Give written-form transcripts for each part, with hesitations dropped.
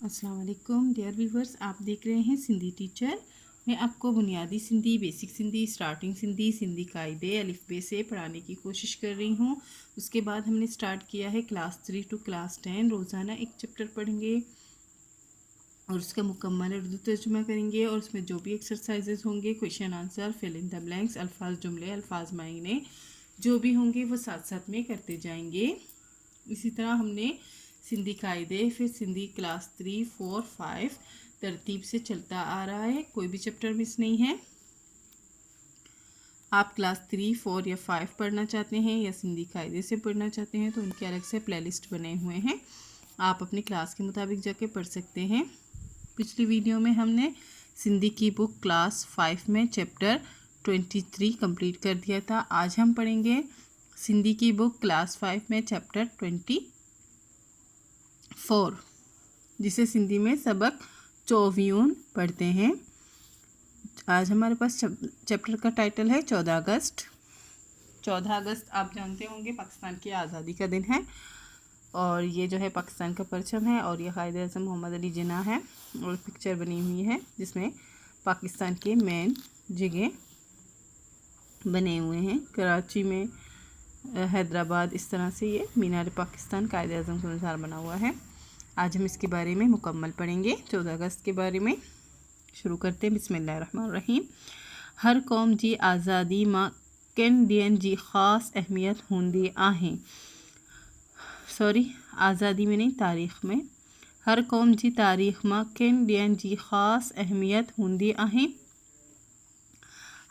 अस्सलाम वालेकुम dear viewers, आप देख रहे हैं सिंधी टीचर। मैं आपको बुनियादी सिंधी, बेसिक सिंधी, स्टार्टिंग सिंधी, सिंधी कायदे अलिफ बे से पढ़ाने की कोशिश कर रही हूँ। उसके बाद हमने स्टार्ट किया है क्लास 3 टू क्लास 10। रोज़ाना एक चैप्टर पढ़ेंगे और उसका मुकम्मल उर्दू तर्जुमा करेंगे और उसमें जो भी एक्सरसाइजेज होंगे, question answer, fill in the blanks, अल्फाज जुमले, अल्फाज मायने जो भी होंगे वो साथ साथ में करते जाएंगे। इसी तरह हमने सिंधी कायदे, फिर सिंधी क्लास 3, 4, 5 तरतीब से चलता आ रहा है, कोई भी चैप्टर मिस नहीं है। आप क्लास 3, 4 या 5 पढ़ना चाहते हैं या सिंधी कायदे से पढ़ना चाहते हैं तो उनके अलग से प्लेलिस्ट बने हुए हैं, आप अपनी क्लास के मुताबिक जाके पढ़ सकते हैं। पिछली वीडियो में हमने सिंधी की बुक क्लास 5 में चैप्टर 23 कंप्लीट कर दिया था। आज हम पढ़ेंगे सिंधी की बुक क्लास 5 में चैप्टर 24, जिसे सिंधी में सबक 24 पढ़ते हैं। आज हमारे पास चैप्टर का टाइटल है 14 अगस्त। 14 अगस्त आप जानते होंगे पाकिस्तान की आज़ादी का दिन है और ये जो है पाकिस्तान का परचम है और ये कायदे आज़म मोहम्मद अली जिन्ना है और पिक्चर बनी हुई है जिसमें पाकिस्तान के मेन जगह बने हुए हैं। कराची में, हैदराबाद, इस तरह से ये मीनार पाकिस्तान कायदे आज़म के अनुसार बना हुआ है। आज हम इसके बारे में मुकम्मल पढ़ेंगे। 14 अगस्त के बारे में शुरू करते हैं। बिस्मिल्लाहिर्रहमानिर्रहीम। हर कौम जी आज़ादी मां किन ॾींहंनि जी ख़ास अहमियत हूंदी आहे। आज़ादी में नहीं, तारीख़ में। हर कौम जी तारीख़ मां किन ॾींहंनि जी ख़ास अहमियत हूंदी आहे।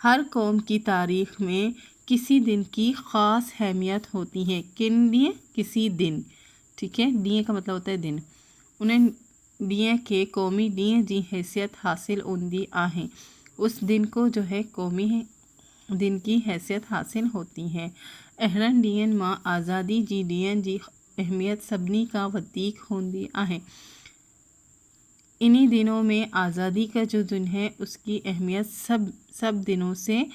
हर कौम की तारीख़ में किसी दिन की ख़ास अहमियत होती है। किन ॾींहं, किसी दिन, ठीक है। ॾींहं का मतलब होता है दिन। उन्हें ॾींहं के क़ौमी ॾींहं जी हैसियत हासिल हूंदी आहे। उस दिन को जो है कौमी दिन की हैसियत हासिल होती है। अहिड़नि ॾींहंनि मां आज़ादी जी ॾींहं जी अहमियत सभिनी खां वधीक हूंदी आहे। इन्हीं दिनों में आज़ादी का जो दिन है उसकी अहमियत सब दिनों से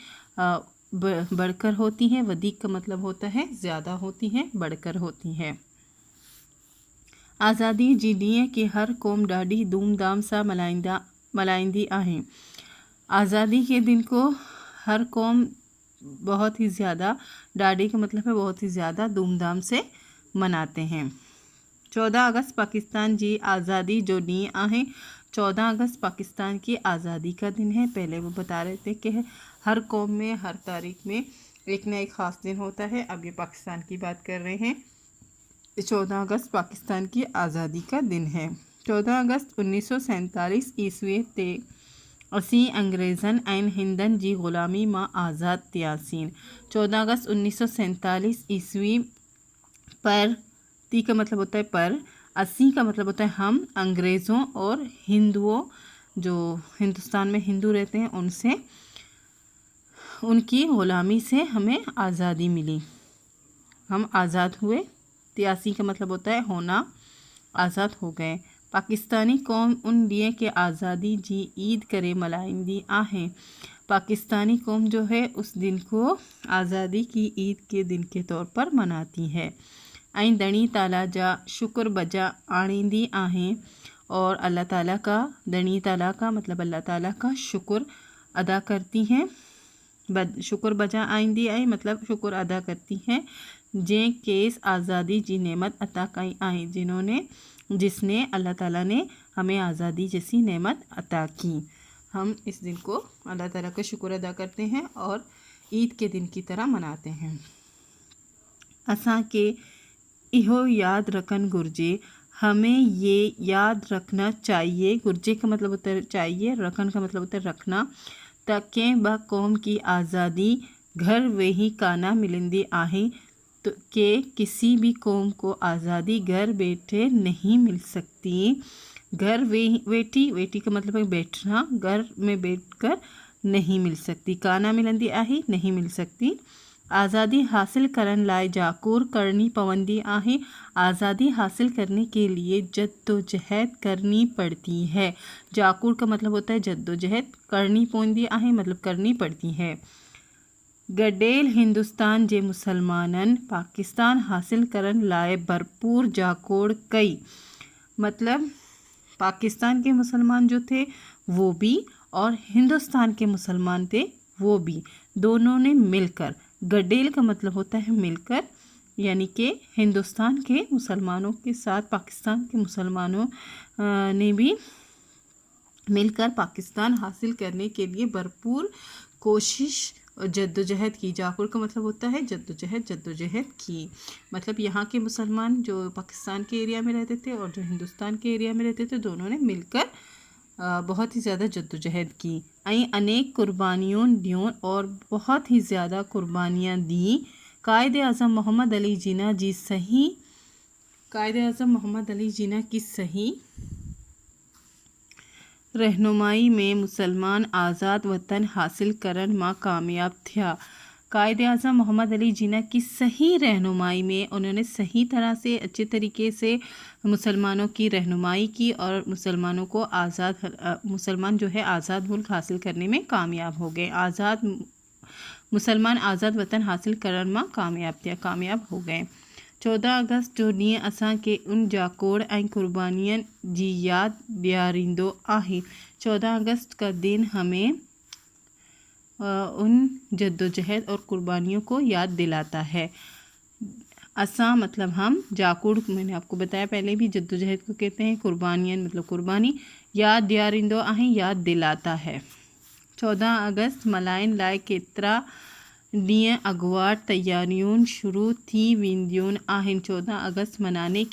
बढ़कर होती है। वधीक का मतलब होता है ज़्यादा होती है, बढ़कर होती है। आज़ादी जी ॾींहं के हर क़ौम ॾाढी धूमधाम सां मल्हाईंदी आहे। आज़ादी के दिन को हर कौम बहुत ही ज़्यादा, ॾाढी का मतलब है बहुत ही ज़्यादा धूमधाम से मनाते हैं। 14 अगस्त पाकिस्तान जी आज़ादी जो ॾींहुं आहे। 14 अगस्त पाकिस्तान की आज़ादी का दिन है। पहले वो बता रहे थे कि हर कौम में हर तारीख में एक न एक ख़ास दिन होता है। अब ये पाकिस्तान की बात कर रहे हैं। 14 अगस्त पाकिस्तान की आज़ादी का दिन है। 14 अगस्त 1947 ईस्वी ते असी अंग्रेज़न ऐं हिंदन जी ग़ुलामी मां आज़ाद थियासीं। 14 अगस्त 1947 ईस्वी पर, ती का मतलब होता है पर, असी का मतलब होता है हम, अंग्रेज़ों और हिंदुओं, जो हिंदुस्तान में हिंदू रहते हैं, उनसे, उनकी ग़ुलामी से हमें आज़ादी मिली, हम आज़ाद हुए। तियासी का मतलब होता है होना, आज़ाद हो गए। पाकिस्तानी कौम उन ॾींहं के आज़ादी जी ईद करे मल्हाईंदी आहे। पाकिस्तानी कौम जो है उस दिन को आज़ादी की ईद के दिन के तौर पर मनाती है। ऐं दणी ताला जा शुक्र बजा आणींदी आहे और अल्लाह ताला का, दणी ताला का मतलब अल्लाह ताला का शुक्र अदा करती हैं। शुक्र बजा आईंदी आहे मतलब शुक्र अदा करती हैं। जंहिं केस आज़ादी जी नेमत अता कई आहे, जिसने अल्लाह ताला ने हमें आज़ादी जैसी नेमत अता की। हम इस दिन को अल्लाह ताला का शुक्र अदा करते हैं और ईद के दिन की तरह मनाते हैं। असां के इहो याद रखन गुर्जे, हमें ये याद रखना चाहिए। गुर्जे का मतलब होता है चाहिए, रखन का मतलब होता है रखना। ताकि ब कौम की आज़ादी घर वेही काना मिलंदी आहे, तो कि किसी भी कौम को आज़ादी घर बैठे नहीं मिल सकती। घर वेठी का मतलब है बैठना, घर में बैठकर नहीं मिल सकती। काना मिलंदी आहे, नहीं मिल सकती। आज़ादी हासिल करन लाइ जाकूर करनी पवंदी आहे। आज़ादी हासिल करने के लिए जद्दोजहद करनी पड़ती है। जाकूर का मतलब होता है जद्दोजहद, करनी पवंदी आहे मतलब करनी पड़ती है। गडेल हिंदुस्तान जे मुसलमानन पाकिस्तान हासिल करन लाइ भरपूर जाकोड़ कई, मतलब पाकिस्तान के मुसलमान जो थे वो भी और हिंदुस्तान के मुसलमान थे वो भी, दोनों ने मिलकर, गडेल का मतलब होता है मिलकर, यानी कि हिंदुस्तान के मुसलमानों के साथ पाकिस्तान के मुसलमानों ने भी मिलकर पाकिस्तान हासिल करने के लिए भरपूर कोशिश और जद्दोजहद की। जाकुर का मतलब होता है जद्दोजहद की। मतलब यहाँ के मुसलमान जो पाकिस्तान के एरिया में रहते थे और जो हिंदुस्तान के एरिया में रहते थे, दोनों ने मिलकर बहुत ही ज़्यादा जद्दोजहद की। अनेक कुर्बानियों दियों और बहुत ही ज़्यादा कुर्बानियाँ दी। कायद आज़म मोहम्मद अली जिन्ना की सही रहनुमाई में मुसलमान आज़ाद वतन हासिल करन में कामयाब थिया। कायद आज़म मोहम्मद अली जिन्ना की सही रहनुमाई में, उन्होंने सही तरह से अच्छे तरीके से मुसलमानों की रहनुमाई की और मुसलमान जो है आज़ाद मुल्क हासिल करने में कामयाब हो गए। मुसलमान आज़ाद वतन हासिल करन में कामयाब हो गए। 14 अगस्त जो ॾींहुं असां के उन जाकोड़ ऐं कुर्बानियन जी याद ॾियारींदो आहे। 14 अगस्त का दिन हमें उन जद्दोजहद और कुर्बानियों को याद दिलाता है। असा मतलब हम, जाकोड़ मैंने आपको बताया पहले भी, जद्दोजहद को कहते हैं, कुर्बानियन मतलब कुर्बानी, याद ॾियारींदो आहे याद दिलाता है। 14 अगस्त मल्हाइण लाइ केतिरा ॾींहं अॻुवाट तैयारियूं शुरू थी वेंदियूं आहिनि। 14 अगस्त मनाने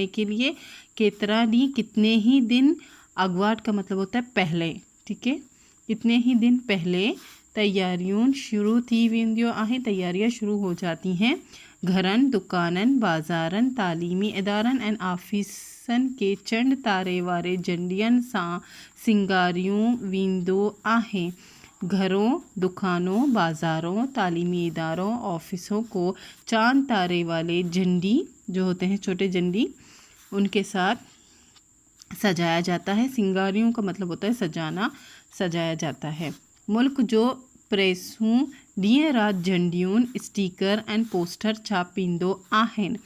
के लिए केतिरा ॾींहं, कितने ही दिन, अॻुवाट का मतलब होता है पहले, ठीक है, कितने ही दिन पहले तैयारियों शुरू थी वेंदियूं आहिनि, तैयारियां शुरू हो जाती हैं। घरनि, दुकाननि, बाज़ारनि, तालीमी इदारनि ऐं ऑफिसनि के चंड तारे वारे झंडियनि सां सिंगारियूं वेंदो आहे। घरों, दुकानों, बाज़ारों, तालीमी इदारों, ऑफिसों को चांद तारे वाले झंडी जो होते हैं छोटे झंडी, उनके साथ सजाया जाता है। सिंगारियों का मतलब होता है सजाना, सजाया जाता है। मुल्क जो प्रेसूं ॾींहं राति झंडियूं, स्टिकर एंड पोस्टर छापींदो आहिनि।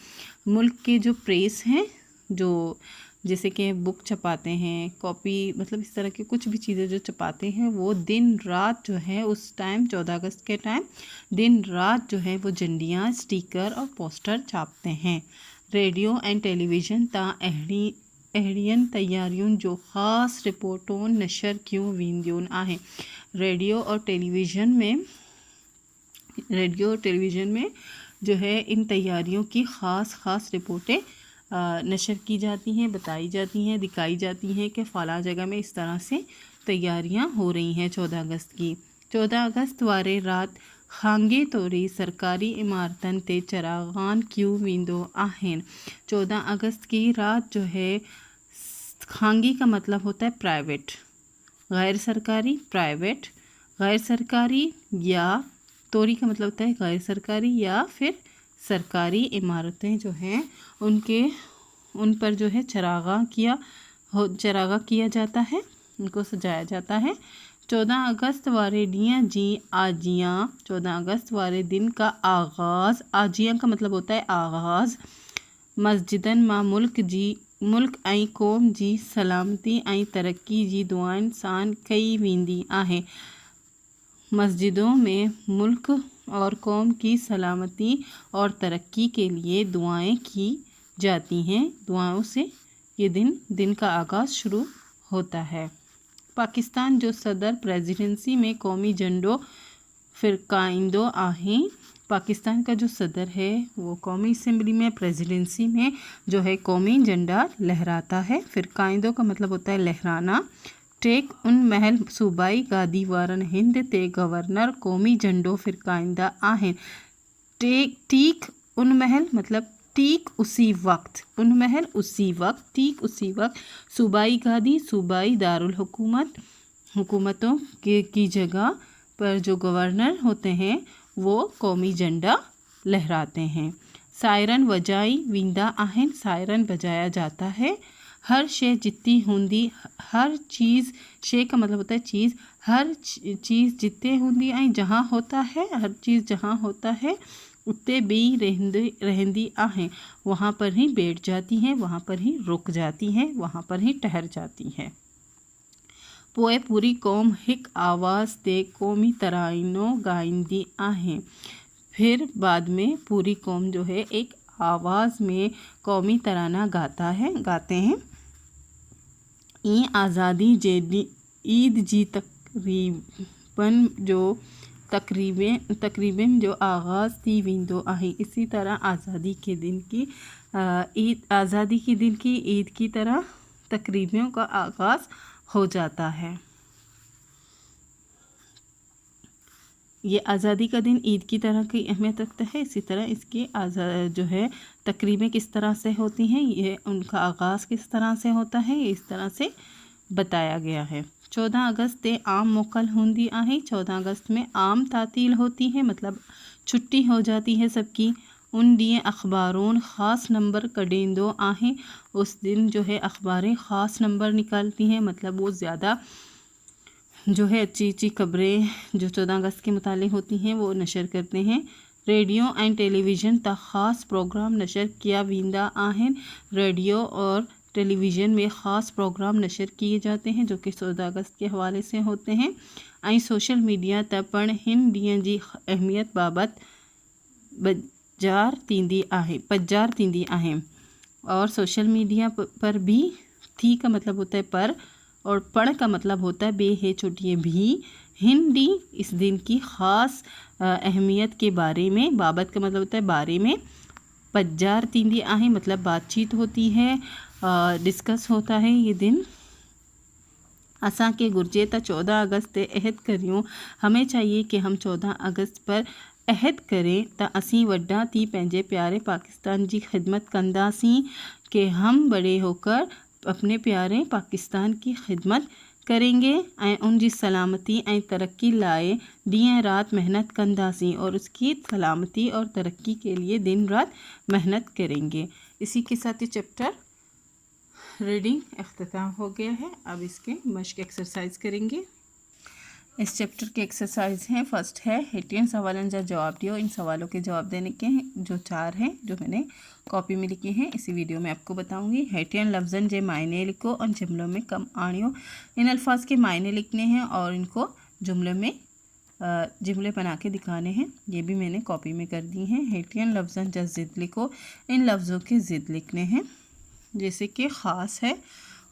मुल्क के जो प्रेस हैं, जो जैसे कि बुक छपाते हैं, कॉपी, मतलब इस तरह की कुछ भी चीज़ें जो छपाते हैं, वो दिन रात जो है उस टाइम 14 अगस्त के टाइम दिन रात जो है वो झंडियाँ, स्टिकर और पोस्टर छापते हैं। रेडियो एंड टेलीविज़न ता अहिड़ियुनि तैयारियुनि जो ख़ासि रिपोर्टों नशर क्यों वेंदियूं आहिनि। रेडियो और टेलीविज़न में जो है इन तैयारियों की ख़ास रिपोर्टें नशर की जाती हैं, बताई जाती हैं, दिखाई जाती हैं कि फ़लाँ जगह में इस तरह से तैयारियां हो रही हैं 14 अगस्त की। 14 अगस्त वारे रात खांगे तौरी सरकारी इमारतन ते चरागान क्यों वेंदो आहिनि। 14 अगस्त की रात जो है, खांगी का मतलब होता है प्राइवेट, गैर सरकारी, प्राइवेट, गैर सरकारी, या तौरी का मतलब होता है गैर सरकारी या फिर सरकारी इमारतें जो हैं उन पर जो है चरागा किया जाता है, उनको सजाया जाता है। 14 अगस्त वारे ॾींहं जी आजियाँ, 14 अगस्त वारे दिन का आगाज़, आजियाँ का मतलब होता है आगाज़, मस्जिदनि मां मुल्क ऐं क़ौम जी सलामती ऐं तरक्की जी दुआनि सां कई वेंदी आहे। मस्जिदों में मुल्क और कौम की सलामती और तरक्की के लिए दुआएं की जाती हैं। दुआओं से ये दिन का आगाज़ शुरू होता है। पाकिस्तान जो सदर प्रेसिडेंसी में कौमी झंडो फ़िरकाइंदो आहे। पाकिस्तान का जो सदर है वो कौमी असम्बली में, प्रेसिडेंसी में जो है कौमी झंडा लहराता है। फ़िरकाइंदो का मतलब होता है लहराना। टेक उन महल सूबाई गादी वारन हिंद ते गवर्नर कौमी झंडो फ़िरकाइंदा आहिनि। ठीक उन महल मतलब ठीक उसी वक्त, उन महल उसी वक्त, ठीक उसी वक्त, सूबाई गादी, सूबाई दारुल हुकूमतों की जगह पर जो गवर्नर होते हैं वो कौमी झंडा लहराते हैं। सायरन वजाई वेंदा आहिनि, सायरन बजाया जाता है। हर शे जितनी होंदी, हर चीज़, शे का मतलब होता है चीज़, हर चीज़ जितने होंदी ऐं जहाँ होता है, हर चीज़ जहाँ होता है उत्ते भी रहंदी आहें, वहाँ पर ही बैठ जाती हैं, वहाँ पर ही रुक जाती हैं, वहाँ पर ही ठहर जाती हैं। पोए पूरी कौम हिक आवाज़ ते कौमी तराइनों गाइंदी आहें। फिर बाद में पूरी कौम जो है एक आवाज़ में कौमी तराना गाते हैं। ये आज़ादी जे ईद जी तकरीबन जो आगाज़ थी विंदो आहे। इसी तरह आज़ादी के दिन की ईद की तरह तकरीबों का आगाज़ हो जाता है। ये आज़ादी का दिन ईद की तरह की अहमियत रखता है। इसी तरह इसकी जो है तकरीबें किस तरह से होती हैं, ये उनका आगाज़ किस तरह से होता है, ये इस तरह से बताया गया है। 14 अगस्त ते आम मोकल होंदी आहे। 14 अगस्त में आम तातील होती है, मतलब छुट्टी हो जाती है सबकी। उन दिए अखबारों ख़ास नंबर कडेंदो आहे। उस दिन जो है अखबारें ख़ास नंबर निकालती हैं, मतलब वो ज़्यादा जो है अच्छी खबरें जो 14 अगस्त के मुतालिक होती हैं वो नशर करते हैं। रेडियो एंड टेलीविज़न ता ख़ास प्रोग्राम नशर किया वींदा आहें। रेडियो और टेलीविज़न में ख़ास प्रोग्राम नशर किए जाते हैं जो कि 14 अगस्त के हवाले से होते हैं। ऐं सोशल मीडिया त पण हिन ॾींहं जी अहमियत बाबत पजार थींदी आहे। और सोशल मीडिया पर भी थी का मतलब होता है पर, और पढ़ का मतलब होता है बे है छोटिए भी। हिंदी इस दिन की ख़ास अहमियत के बारे में, बाबत का मतलब होता है बारे में, पजार थींदी आहे मतलब बातचीत होती है, डिस्कस होता है ये दिन। असां के गुर्जे त 14 अगस्त ते अहद करियूं। हमें चाहिए कि हम 14 अगस्त पर अहद करें त असीं वड्डा थी पंहिंजे प्यारे पाकिस्तान जी खिदमत कंदासीं, कि हम बड़े होकर अपने प्यारे पाकिस्तान की खिदमत करेंगे ऐं उन जी सलामती ऐं तरक्की लाए ॾींहं रात मेहनत कंदासीं, और उसकी सलामती और तरक्की के लिए दिन रात मेहनत करेंगे। इसी के साथ ये चैप्टर रीडिंग अख्ताम हो गया है। अब इसके मश्क एक्सरसाइज करेंगे। इस चैप्टर के एक्सरसाइज हैं। फर्स्ट है हेटियन सवालन जा जवाब दियो। इन सवालों के जवाब देने के हैं जो 4 हैं, जो मैंने कॉपी में लिखे हैं, इसी वीडियो में आपको बताऊंगी। हेटियन लफ्ज़न जे मायने लिखो और जुमलों में कम आणियो। इन अल्फाज के मायने लिखने हैं और इनको जुमले बना के दिखाने हैं। ये भी मैंने कॉपी में कर दी हैं। हेटियन लफ्ज़न जा ज़िद लिखो। इन लफ्ज़ों के ज़िद लिखने हैं। जैसे कि ख़ास है,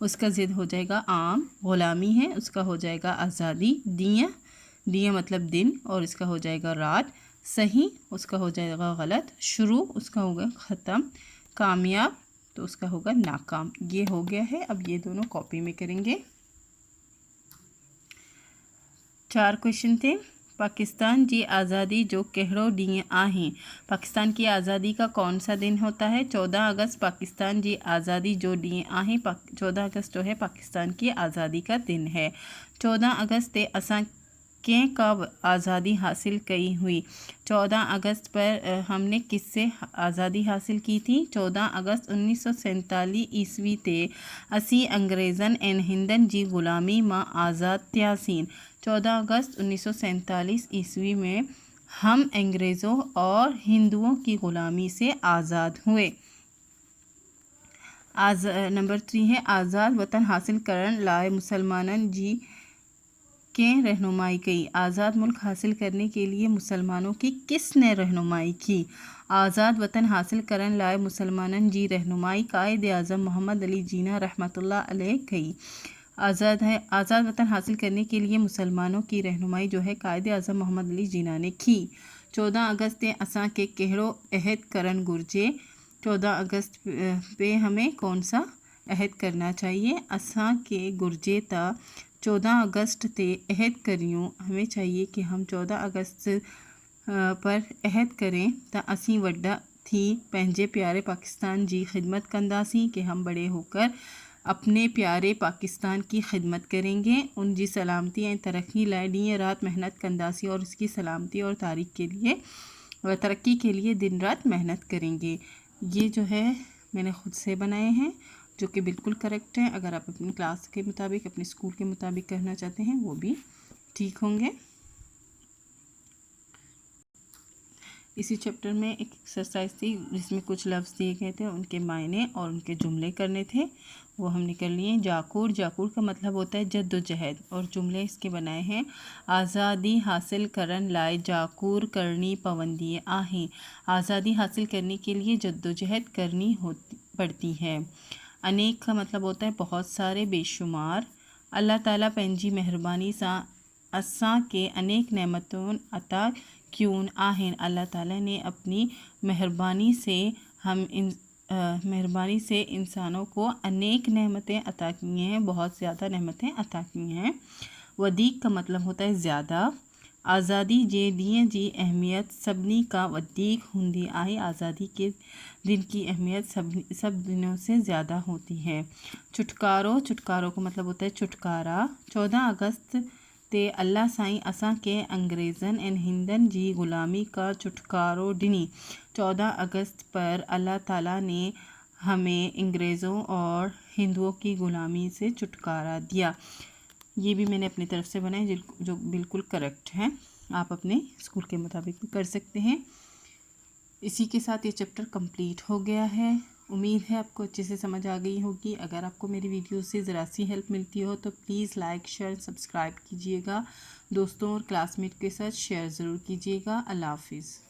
उसका ज़िद हो जाएगा आम। ग़ुलामी है, उसका हो जाएगा आज़ादी। दिया मतलब दिन, और इसका हो जाएगा रात। सही, उसका हो जाएगा गलत। शुरू, उसका होगा ख़त्म। कामयाब, तो उसका होगा नाकाम। ये हो गया है। अब ये दोनों कॉपी में करेंगे। 4 क्वेश्चन थे। पाकिस्तान जी आज़ादी जो कहिड़ो ॾींहुं आहे। पाकिस्तान की आज़ादी का कौन सा दिन होता है। 14 अगस्त पाकिस्तान जी आज़ादी जो ॾींहुं आहे। 14 अगस्त जो है पाकिस्तान की आज़ादी का दिन है। 14 अगस्त ते असां कंहिं का आज़ादी हासिल कई हुई। 14 अगस्त पर हमने किससे आज़ादी हासिल की थी। 14 अगस्त 1947 ईस्वी ते असी अंग्रेज़न ऐं हिंदन जी ग़ुलामी मां आज़ाद थियासीं। 14 अगस्त 1947 ईस्वी में हम अंग्रेज़ों और हिंदुओं की ग़ुलामी से आज़ाद हुए। नंबर 3 है आज़ाद वतन हासिल करण लाए मुसलमानन जी के रहनुमाई की। आज़ाद मुल्क हासिल करने के लिए मुसलमानों की किसने रहनुमाई की। आज़ाद वतन हासिल करन लाए मुसलमानन जी रहनुमाई कायद आज़म मोहम्मद अली जिन्ना रहमतुल्लाह अलैह की। आज़ाद वतन हासिल करने के लिए मुसलमानों की रहनुमाई जो है कायद आज़म मोहम्मद अली जिन्ना ने की। 14 अगस्त ते असां के कहिड़ो अहद करन घुर्जे। 14 अगस्त पे हमें कौन सा अहद करना चाहिए। असां के घुर्जे ता 14 अगस्त ते अहद करियूं। हमें चाहिए कि हम 14 अगस्त पर अहद करें त असीं वड्डा थी पंहिंजे प्यारे पाकिस्तान जी खिदमत कंदासीं, कि हम बड़े होकर अपने प्यारे पाकिस्तान की खिदमत करेंगे। उन जी सलामती ऐं तरक्की लाइ ॾींहं रात मेहनत कंदासीं, और उसकी सलामती और तरक्की के लिए दिन रात मेहनत करेंगे। ये जो है मैंने ख़ुद से बनाए हैं, जो कि बिल्कुल करेक्ट हैं। अगर आप अपनी क्लास के मुताबिक, अपने स्कूल के मुताबिक करना चाहते हैं वो भी ठीक होंगे। اسی چیپٹر میں ایک ایکسرسائز تھی جس میں کچھ لفظ دیے گئے تھے، ان کے معنی اور ان کے جملے کرنے تھے، وہ ہم نے کر لیے۔ جاکور، جاکور کا مطلب ہوتا ہے جد و جہد، اور جملے اس کے بنائے ہیں۔ آزادی حاصل کرن لائے جاکور کرنی پوندی آہیں، آزادی حاصل کرنے کے لیے جد و جہد کرنی پڑتی ہے۔ انیک کا مطلب ہوتا ہے بہت سارے، بے شمار۔ اللہ تعالیٰ پنجی مہربانی سا اساں کے انیک نعمتوں عطا کیون آہن، اللہ تعالیٰ نے اپنی مہربانی سے انسانوں کو انیک نعمتیں عطا کی ہیں، بہت زیادہ نعمتیں عطا کی ہیں۔ ودیق کا مطلب ہوتا ہے زیادہ۔ آزادی جے دیں جی اہمیت سبنی کا ودیق ہندی آئی، آزادی کے دن کی اہمیت سب دنوں سے زیادہ ہوتی ہے۔ چھٹکارو، چھٹکارو کا مطلب ہوتا ہے چھٹکارا۔ 14 اگست تے اللہ سائیں اساں کے انگریزن ان ہندن جی غلامی کا چھٹکارو ڈنی، 14 اگست پر اللہ تعالیٰ نے ہمیں انگریزوں اور ہندوؤں کی غلامی سے چھٹکارا دیا۔ یہ بھی میں نے اپنی طرف سے بنائے جو بالکل کریکٹ ہیں، آپ اپنے اسکول کے مطابق بھی کر سکتے ہیں۔ اسی کے ساتھ یہ چیپٹر کمپلیٹ ہو گیا ہے۔ امید ہے آپ کو اچھے سے سمجھ آ گئی ہوگی۔ اگر آپ کو میری ویڈیو سے ذرا سی ہیلپ ملتی ہو تو پلیز لائک، شیئر، سبسکرائب کیجیے گا۔ دوستوں اور کلاس میٹ کے ساتھ شیئر ضرور کیجیے گا۔ اللہ حافظ۔